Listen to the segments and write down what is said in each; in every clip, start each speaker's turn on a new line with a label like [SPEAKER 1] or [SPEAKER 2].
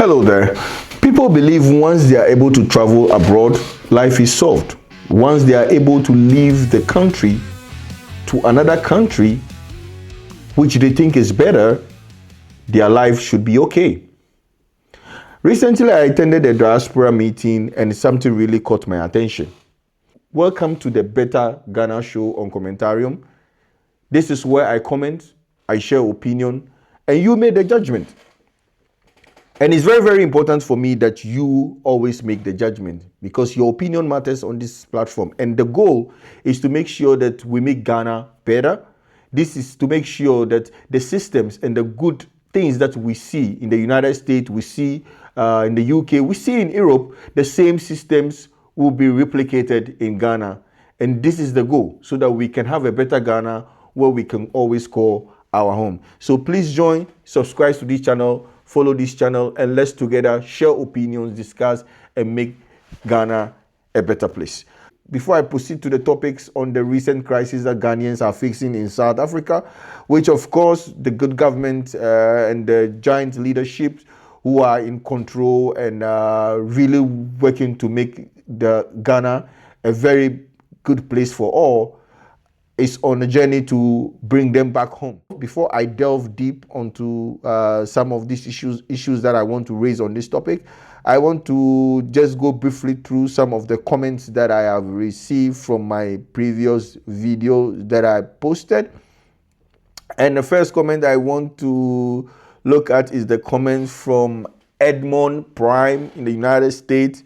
[SPEAKER 1] Hello there. People believe once they are able to travel abroad, life is solved. Once they are able to leave the country to another country, which they think is better, their life should be okay. Recently, I attended a diaspora meeting and something really caught my attention. Welcome to the Better Ghana show on Commentarium. This is where I comment, I share opinion, and you make the judgment. And it's very, very important for me that you always make the judgment because your opinion matters on this platform. And the goal is to make sure that we make Ghana better. This is to make sure that the systems and the good things that we see in the United States, we see in the UK, we see in Europe, the same systems will be replicated in Ghana. And this is the goal, so that we can have a better Ghana where we can always call our home. So please join, subscribe to this channel, follow this channel, and let's together share opinions, discuss, and make Ghana a better place. Before I proceed to the topics on the recent crisis that Ghanaians are facing in South Africa, which of course the good government and the giant leadership who are in control and really working to make the Ghana a very good place for all, is on a journey to bring them back home. Before I delve deep onto some of these issues that I want to raise on this topic, I want to just go briefly through some of the comments that I have received from my previous video that I posted. And the first comment I want to look at is the comment from Edmond Prime in the United States.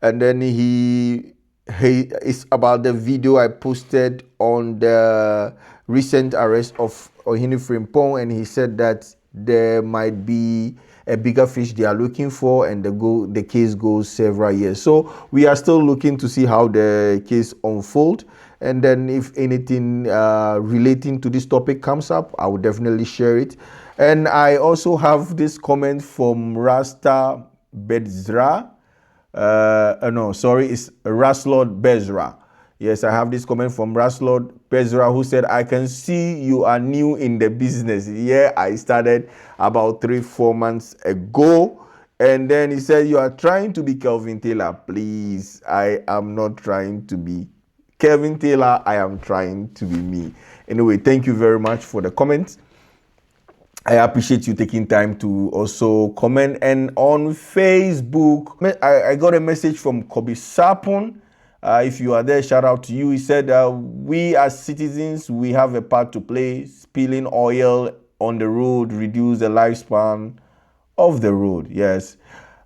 [SPEAKER 1] And then it's about the video I posted on the recent arrest of Ohene, and he said that there might be a bigger fish they are looking for, and the case goes several years. So we are still looking to see how the case unfolds, and then if anything relating to this topic comes up, I will definitely share it. And I also have this comment from Rasta Bedzra. It's Raslord Bezra. Yes, I have this comment from Raslord Bezra who said, I can see you are new in the business. Yeah, I started about 3-4 months ago. And then he said, you are trying to be Kelvin Taylor. Please, I am not trying to be Kelvin Taylor. I am trying to be me. Anyway, thank you very much for the comments. I appreciate you taking time to also comment. And on Facebook, I got a message from Kobe Sapon. If you are there, shout out to you. He said, we as citizens, we have a part to play. Spilling oil on the road reduce the lifespan of the road. Yes.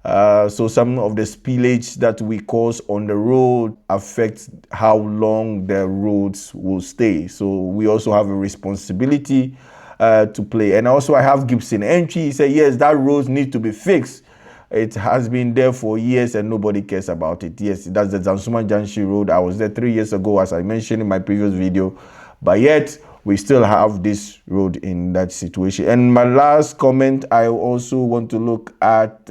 [SPEAKER 1] So some of the spillage that we cause on the road affects how long the roads will stay. So we also have a responsibility to play. And also I have Gibson Entry. He said, yes, that road needs to be fixed. It has been there for years and nobody cares about it. Yes, that's the Zansuma Janshi Road. I was there 3 years ago, as I mentioned in my previous video. But yet, we still have this road in that situation. And my last comment, I also want to look at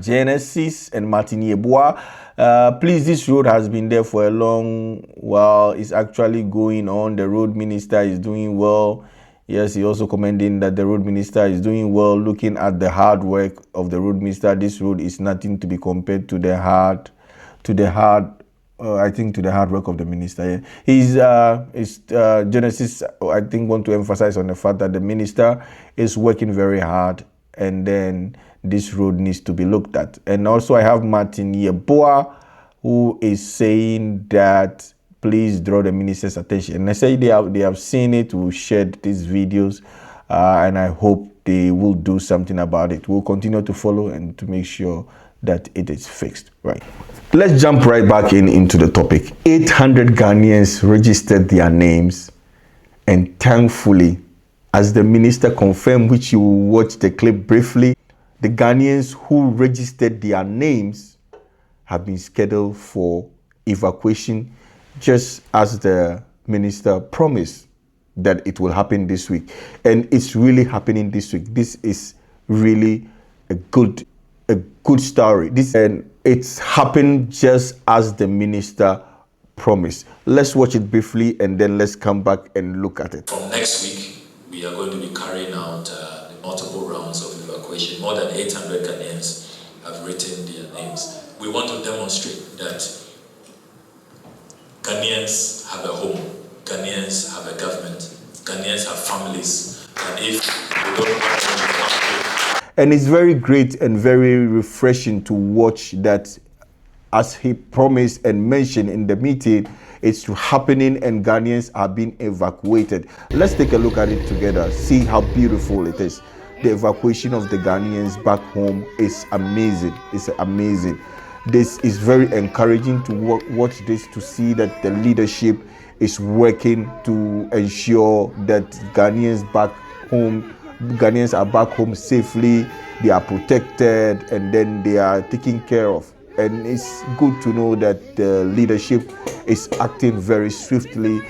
[SPEAKER 1] Genesis and Martin Yeboah. Please, this road has been there for a long while. It's actually going on. The road minister is doing well. Yes, he also commenting that the road minister is doing well. Looking at the hard work of the road minister, this road is nothing to be compared to the hard work of the minister. Yeah. Genesis, I think, want to emphasize on the fact that the minister is working very hard, and then this road needs to be looked at. And also I have Martin Yeboah, who is saying that please draw the minister's attention. And I say they have seen it, we've shared these videos, and I hope they will do something about it. We'll continue to follow and to make sure that it is fixed. Right. Let's jump right back into the topic. 800 Ghanaians registered their names, and thankfully, as the minister confirmed, which you will watch the clip briefly, the Ghanaians who registered their names have been scheduled for evacuation, just as the minister promised that it will happen this week. And it's really happening this week. This is really a good story. And it's happened just as the minister promised. Let's watch it briefly and then let's come back and look at it.
[SPEAKER 2] From next week, we are going to be carrying out multiple rounds of evacuation. evacuation. More than 800 Ghanaians have written their names. We want to demonstrate that Ghanaians have a home, Ghanaians have a government, Ghanaians have families, and if we don't have them,
[SPEAKER 1] and it's very great and very refreshing to watch that, as he promised and mentioned in the meeting, it's happening and Ghanaians are being evacuated. Let's take a look at it together, see how beautiful it is. The evacuation of the Ghanaians back home is amazing. It's amazing. This is very encouraging to watch this, to see that the leadership is working to ensure that Ghanaians are back home safely, they are protected, and then they are taken care of. And it's good to know that the leadership is acting very swiftly.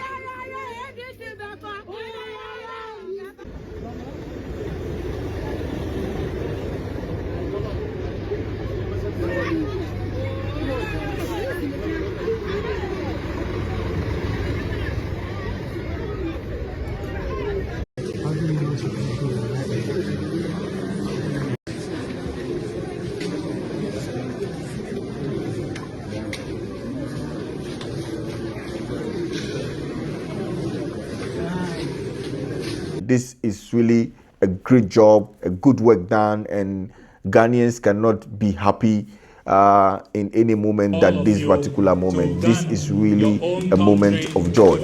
[SPEAKER 1] This is really a great job, a good work done, and Ghanaians cannot be happy in any moment than this particular moment. This is really a moment of joy.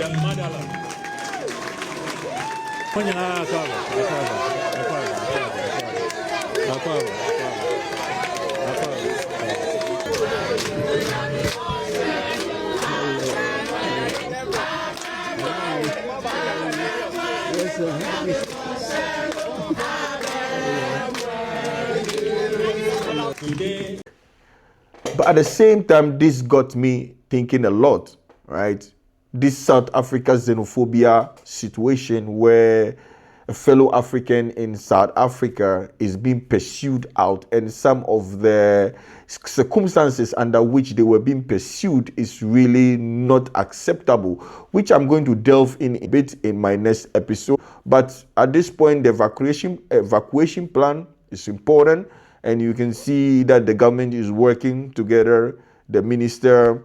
[SPEAKER 1] But at the same time, this got me thinking a lot, right? This South Africa xenophobia situation where a fellow African in South Africa is being pursued out, and some of the circumstances under which they were being pursued is really not acceptable, which I'm going to delve in a bit in my next episode. But at this point, the evacuation plan is important, and you can see that the government is working together. The minister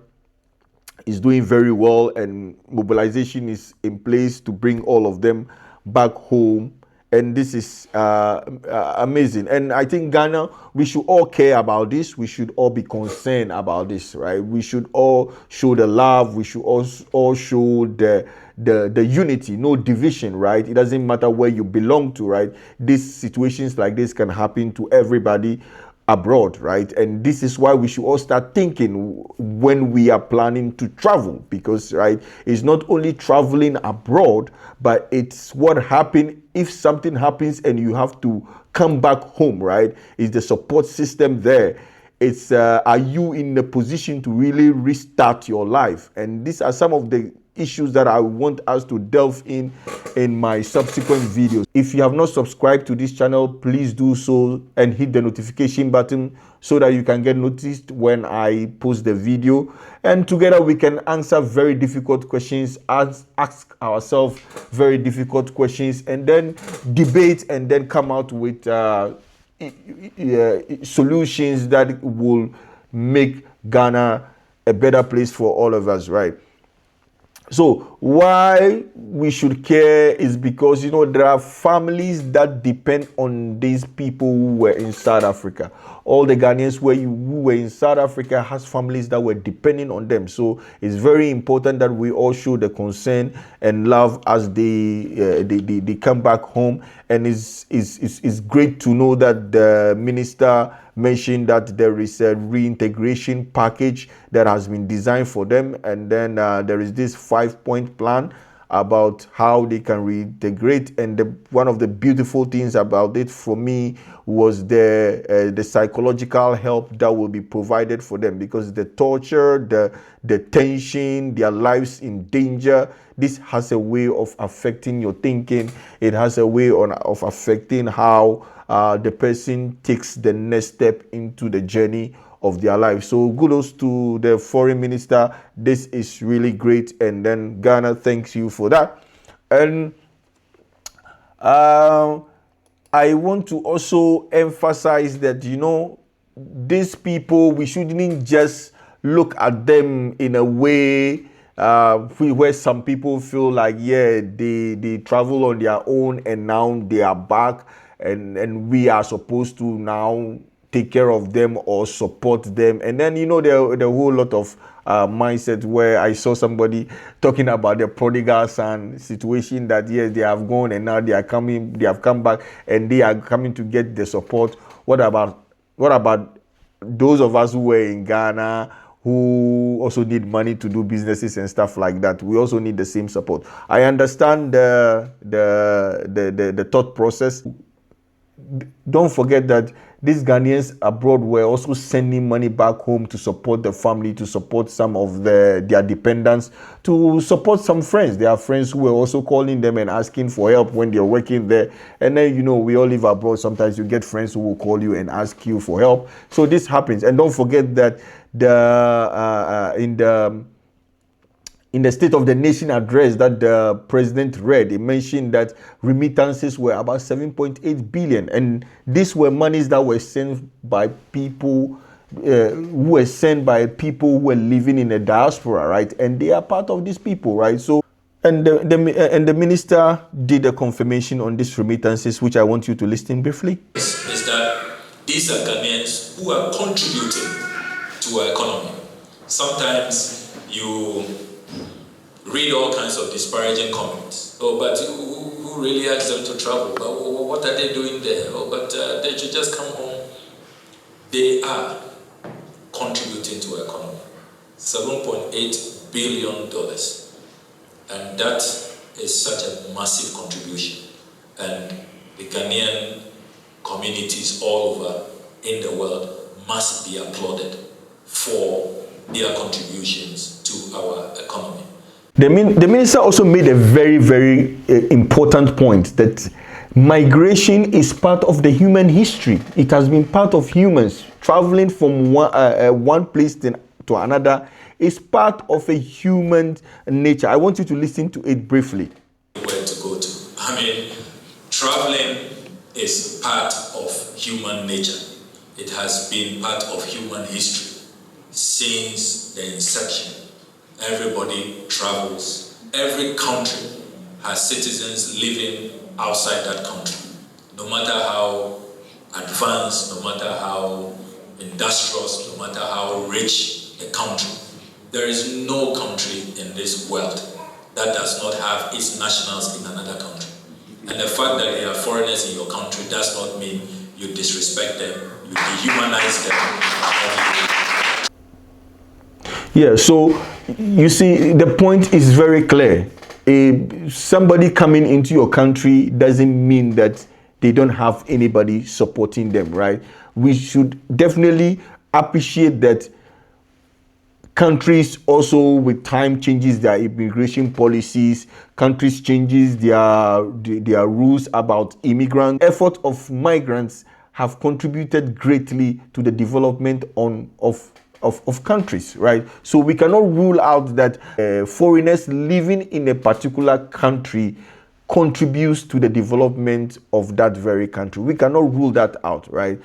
[SPEAKER 1] is doing very well, and mobilization is in place to bring all of them back home. And this is amazing. And I think Ghana, we should all care about this. We should all be concerned about this, right? We should all show the love. We should all show the unity, no division, right? It doesn't matter where you belong to, right? These situations like this can happen to everybody abroad, right? And this is why we should all start thinking when we are planning to travel, because, right, it's not only traveling abroad, but it's what happens if something happens and you have to come back home, right? Is the support system there? It's are you in a position to really restart your life? And these are some of the issues that I want us to delve in my subsequent videos. If you have not subscribed to this channel, please do so and hit the notification button so that you can get noticed when I post the video. And together we can answer very difficult questions, ask ourselves very difficult questions, and then debate and then come out with solutions that will make Ghana a better place for all of us, right? So why we should care is because, you know, there are families that depend on these people who were in South Africa. All the Ghanaians who were in South Africa has families that were depending on them. So it's very important that we all show the concern and love as they come back home. And it's great to know that the minister mentioned that there is a reintegration package that has been designed for them, and then there is this 5-point plan about how they can reintegrate. And one of the beautiful things about it for me was the psychological help that will be provided for them, because the torture, the tension, their lives in danger, this has a way of affecting your thinking. It has a way of affecting how the person takes the next step into the journey of their life. So kudos to the foreign minister. This is really great, and then Ghana thanks you for that. And I want to also emphasize that, you know, these people, we shouldn't just look at them in a way where some people feel like, yeah, they travel on their own and now they are back, and we are supposed to now take care of them or support them. And then, you know, the whole lot of mindset where I saw somebody talking about the prodigal son situation, that yes, they have gone and now they have come back and they are coming to get the support. What about those of us who were in Ghana, who also need money to do businesses and stuff like that? We also need the same support. I understand the thought process. Don't forget that these Ghanaians abroad were also sending money back home to support the family, to support some of their dependents, to support some friends. There are friends who were also calling them and asking for help when they're working there. And then, you know, we all live abroad. Sometimes you get friends who will call you and ask you for help. So this happens. And don't forget that in the State of the Nation address that the president read, he mentioned that remittances were about 7.8 billion. And these were monies that were sent by people who were living in the diaspora, right? And they are part of these people, right? So, and the minister did a confirmation on these remittances, which I want you to listen briefly.
[SPEAKER 2] Is that these are Ghanaians who are contributing to our economy. Sometimes you read all kinds of disparaging comments. Oh, but who really asked them to travel? But what are they doing there? Oh, but they should just come home. They are contributing to our economy. $7.8 billion. And that is such a massive contribution. And the Ghanaian communities all over in the world must be applauded for their contributions to our economy.
[SPEAKER 1] The minister also made a very, very important point that migration is part of the human history. It has been part of humans. Traveling from one place to another is part of a human nature. I want you to listen to it briefly.
[SPEAKER 2] Where to go to. I mean, traveling is part of human nature. It has been part of human history since the inception. Everybody travels. Every country has citizens living outside that country. No matter how advanced, no matter how industrious, no matter how rich a country, there is no country in this world that does not have its nationals in another country. And the fact that there are foreigners in your country does not mean you disrespect them, you dehumanize them.
[SPEAKER 1] Yeah, so you see, the point is very clear. Somebody coming into your country doesn't mean that they don't have anybody supporting them, right? We should definitely appreciate that countries also with time changes their immigration policies, countries changes their rules about immigrants. Effort of migrants have contributed greatly to the development of countries, right? So we cannot rule out that foreigners living in a particular country contributes to the development of that very country. We cannot rule that out, right?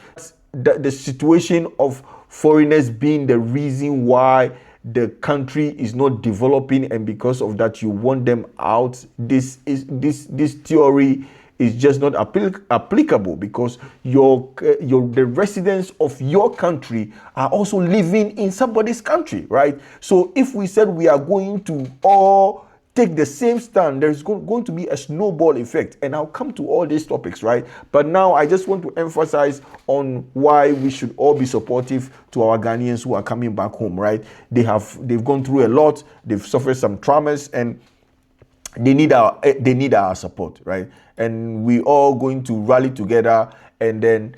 [SPEAKER 1] The situation of foreigners being the reason why the country is not developing, and because of that you want them out, this theory is just not applicable, because the residents of your country are also living in somebody's country, right? So if we said we are going to all take the same stand, there's going to be a snowball effect, and I'll come to all these topics, right? But now I just want to emphasize on why we should all be supportive to our Ghanaians who are coming back home, right? They've gone through a lot, they've suffered some traumas, and they need our support, right? And we all going to rally together and then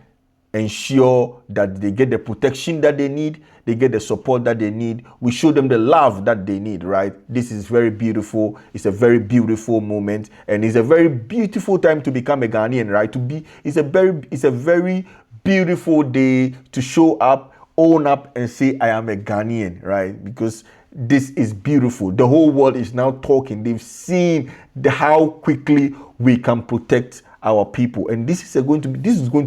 [SPEAKER 1] ensure that they get the protection that they need, they get the support that they need. We show them the love that they need, right? This is very beautiful. It's a very beautiful moment, and it's a very beautiful time to become a Ghanaian, right? It's a very beautiful day to show up, own up, and say I am a Ghanaian, right? Because this is beautiful. The whole world is now talking. They've seen how quickly we can protect our people, and this is going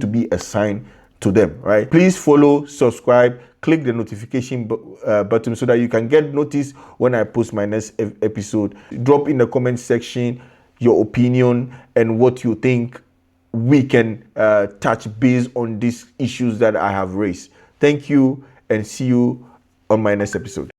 [SPEAKER 1] to be a sign to them, right? Please follow, subscribe, click the notification button so that you can get notice when I post my next episode. Drop in the comment section your opinion and what you think we can touch base on these issues that I have raised. Thank you, and see you on my next episode.